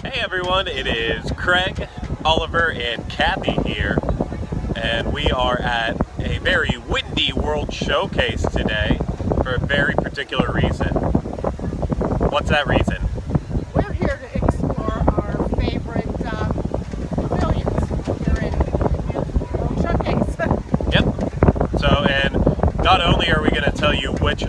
Hey everyone, it is Craig, Oliver, and Kathy here, and we are at a very windy World Showcase today for a very particular reason. What's that reason? We're here to explore our favorite pavilions here in World Showcase. Yep. So, and not only are we going to tell you which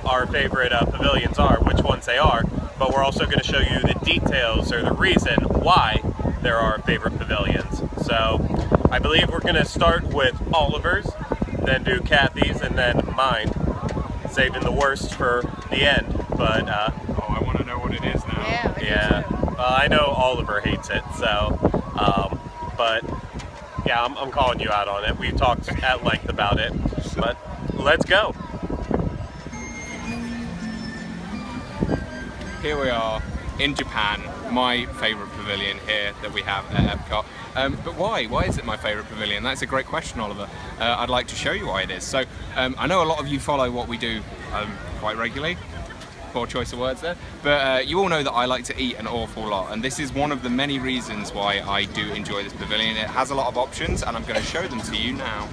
our favorite pavilions are, which ones they are, but we're also going to show you the details or the reason why there are favorite pavilions. So I believe we're going to start with Oliver's, then do Kathy's, and then mine, saving the worst for the end. But oh, I want to know what it is now. Yeah. well, I know Oliver hates it, so but yeah, I'm calling you out on it. We talked at length about it, but let's go. Here we are in Japan, my favourite pavilion here that we have at Epcot. But why? Why is it my favourite pavilion? That's a great question, Oliver. I'd like to show you why it is. So I know a lot of you follow what we do quite regularly. Poor choice of words there. But you all know that I like to eat an awful lot, and this is one of the many reasons why I do enjoy this pavilion. It has a lot of options, and I'm going to show them to you now.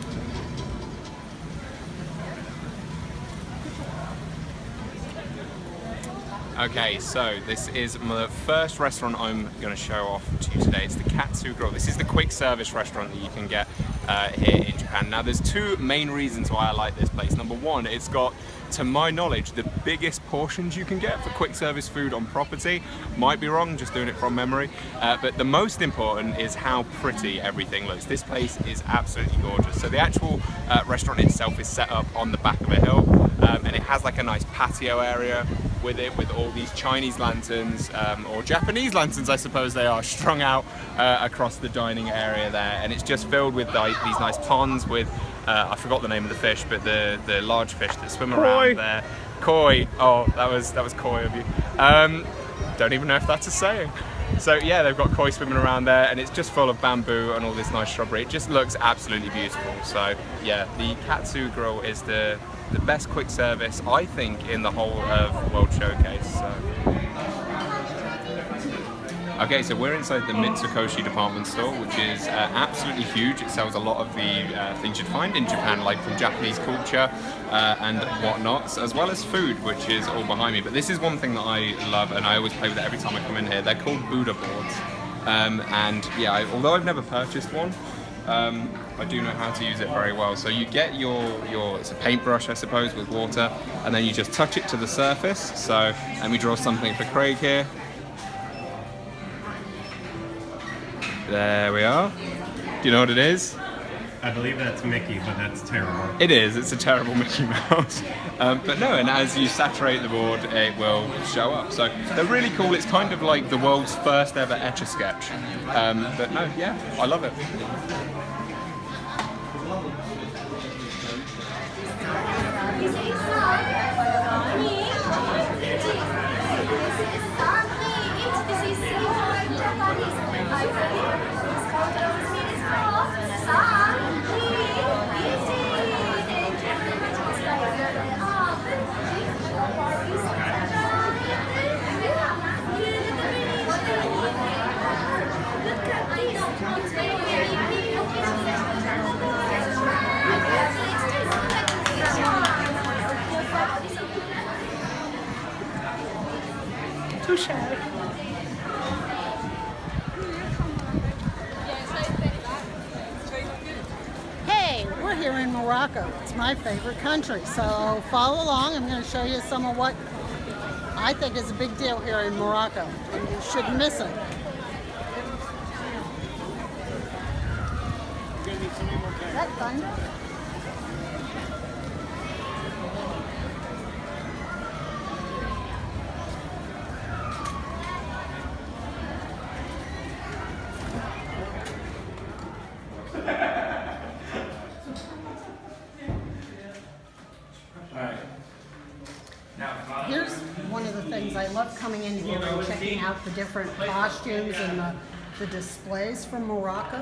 Okay, so this is the first restaurant I'm going to show off to you today. It's the Katsu Girl. This is the quick service restaurant that you can get here in Japan. Now, there's two main reasons why I like this place. Number one, it's got, to my knowledge, the biggest portions you can get for quick service food on property. Might be wrong, just doing it from memory. But the most important is how pretty everything looks. This place is absolutely gorgeous. So the actual restaurant itself is set up on the back of a hill, and it has like a nice patio area with it, with all these Chinese lanterns, or Japanese lanterns I suppose they are, strung out across the dining area there, and it's just filled with these nice ponds with, I forgot the name of the fish, but the large fish that swim around there. Koi! Oh, that was coy of you. Don't even know if that's a saying. So yeah, they've got koi swimming around there, and it's just full of bamboo and all this nice shrubbery. It just looks absolutely beautiful. So yeah, the Katsu Girl is the best quick service, I think, in the whole of World Showcase. So. Okay, so we're inside the Mitsukoshi department store, which is absolutely huge. It sells a lot of the things you'd find in Japan, like from Japanese culture and whatnot, as well as food, which is all behind me. But this is one thing that I love, and I always play with it every time I come in here. They're called Buddha boards. And yeah, although I've never purchased one, I do know how to use it very well. So you get your it's a paintbrush, I suppose, with water, and then you just touch it to the surface. So let me draw something for Craig here. There we are. Do you know what it is? I believe that's Mickey, but that's terrible. It is. It's a terrible Mickey Mouse. But no, and as you saturate the board, it will show up. So they're really cool. It's kind of like the world's first ever Etch-a-Sketch. But no, yeah, I love it. Touche. Hey, we're here in Morocco. It's my favorite country. So follow along. I'm going to show you some of what I think is a big deal here in Morocco, and you shouldn't miss it. That's fun. Here's one of the things I love coming in here and checking out the different costumes and the displays from Morocco.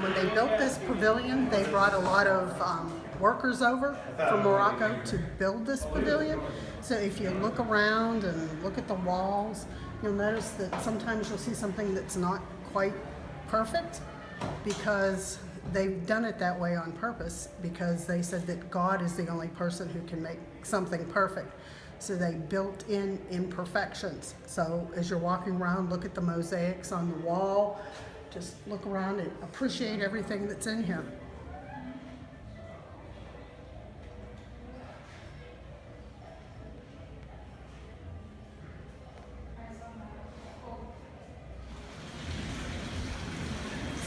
When they built this pavilion, they brought a lot of workers over from Morocco to build this pavilion. So if you look around and look at the walls, you'll notice that sometimes you'll see something that's not quite perfect because they've done it that way on purpose, because they said that God is the only person who can make something perfect. So they built in imperfections. So as you're walking around, look at the mosaics on the wall. Just look around and appreciate everything that's in here.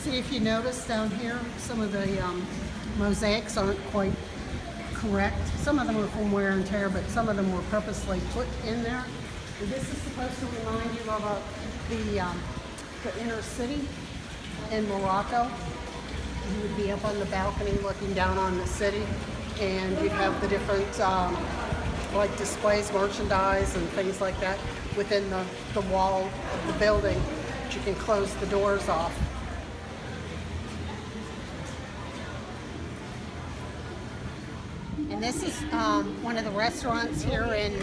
See if you notice down here, some of the mosaics aren't quite correct. Some of them are from wear and tear, but some of them were purposely put in there. And this is supposed to remind you of the inner city in Morocco. You would be up on the balcony looking down on the city, and you'd have the different like displays, merchandise, and things like that within the wall of the building. But you can close the doors off. And this is one of the restaurants here in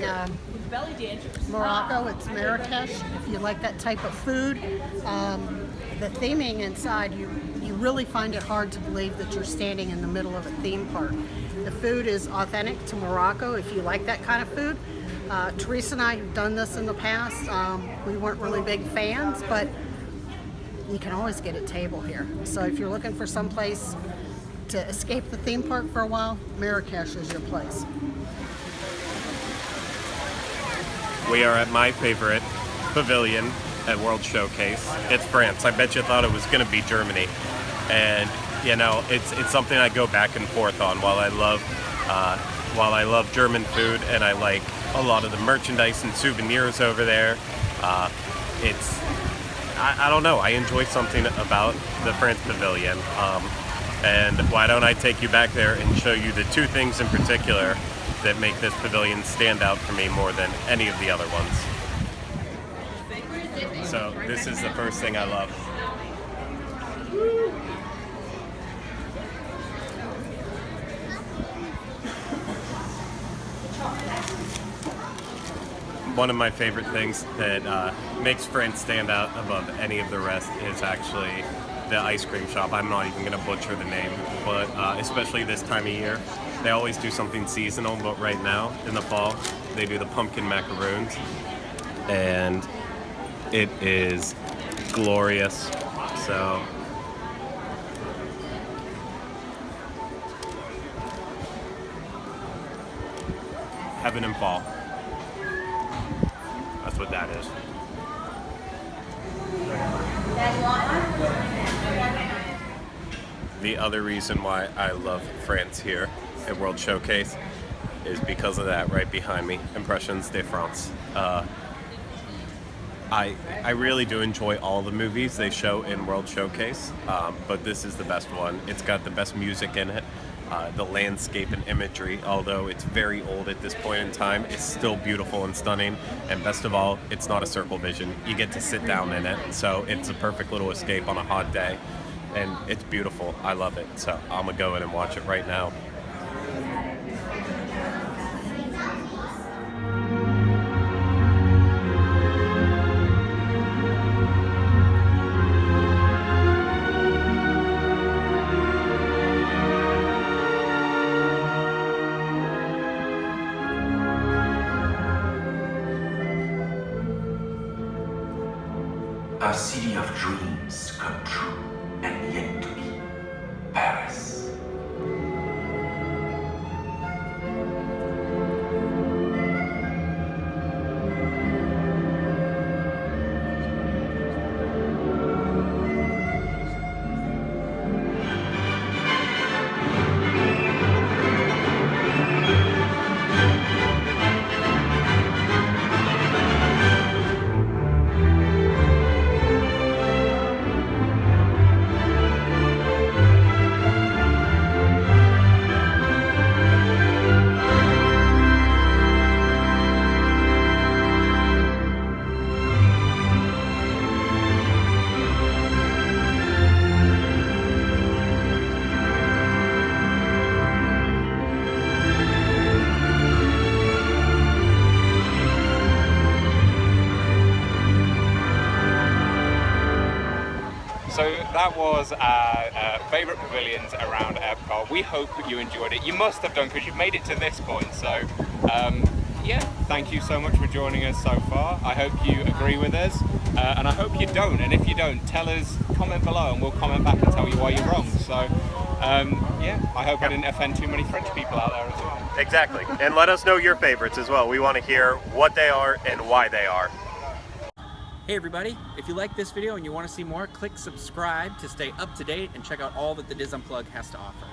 Morocco. It's Marrakesh. If you like that type of food, the theming inside, you really find it hard to believe that you're standing in the middle of a theme park. The food is authentic to Morocco if you like that kind of food. Teresa and I have done this in the past. We weren't really big fans, but you can always get a table here. So if you're looking for some place to escape the theme park for a while, Marrakesh is your place. We are at my favorite pavilion at World Showcase. It's France. I bet you thought it was going to be Germany. And, you know, it's something I go back and forth on. While I love German food and I like a lot of the merchandise and souvenirs over there, I don't know. I enjoy something about the France pavilion. And why don't I take you back there and show you the two things in particular that make this pavilion stand out for me more than any of the other ones. So this is the first thing I love. One of my favorite things that makes France stand out above any of the rest is actually the ice cream shop. I'm not even going to butcher the name, but especially this time of year, they always do something seasonal. But right now, in the fall, they do the pumpkin macaroons, and it is glorious. So heaven and fall. That's what that is. The other reason why I love France here at World Showcase is because of that right behind me, Impressions de France. I really do enjoy all the movies they show in World Showcase, but this is the best one. It's got the best music in it. The landscape and imagery, although it's very old at this point in time, is still beautiful and stunning. And best of all, it's not a circle vision. You get to sit down in it, so it's a perfect little escape on a hot day. And it's beautiful. I love it. So I'm gonna go in and watch it right now. A city of dreams come true and yet to be. Paris. So that was our favorite pavilions around Epcot. We hope you enjoyed it. You must have done because you've made it to this point. So yeah, thank you so much for joining us so far. I hope you agree with us, and I hope you don't. And if you don't, tell us, comment below, and we'll comment back and tell you why you're wrong. So yeah, I hope I didn't offend too many French people out there as well. Exactly. And let us know your favorites as well. We want to hear what they are and why they are. Hey everybody, if you like this video and you want to see more, click subscribe to stay up to date and check out all that the Diz Unplugged has to offer.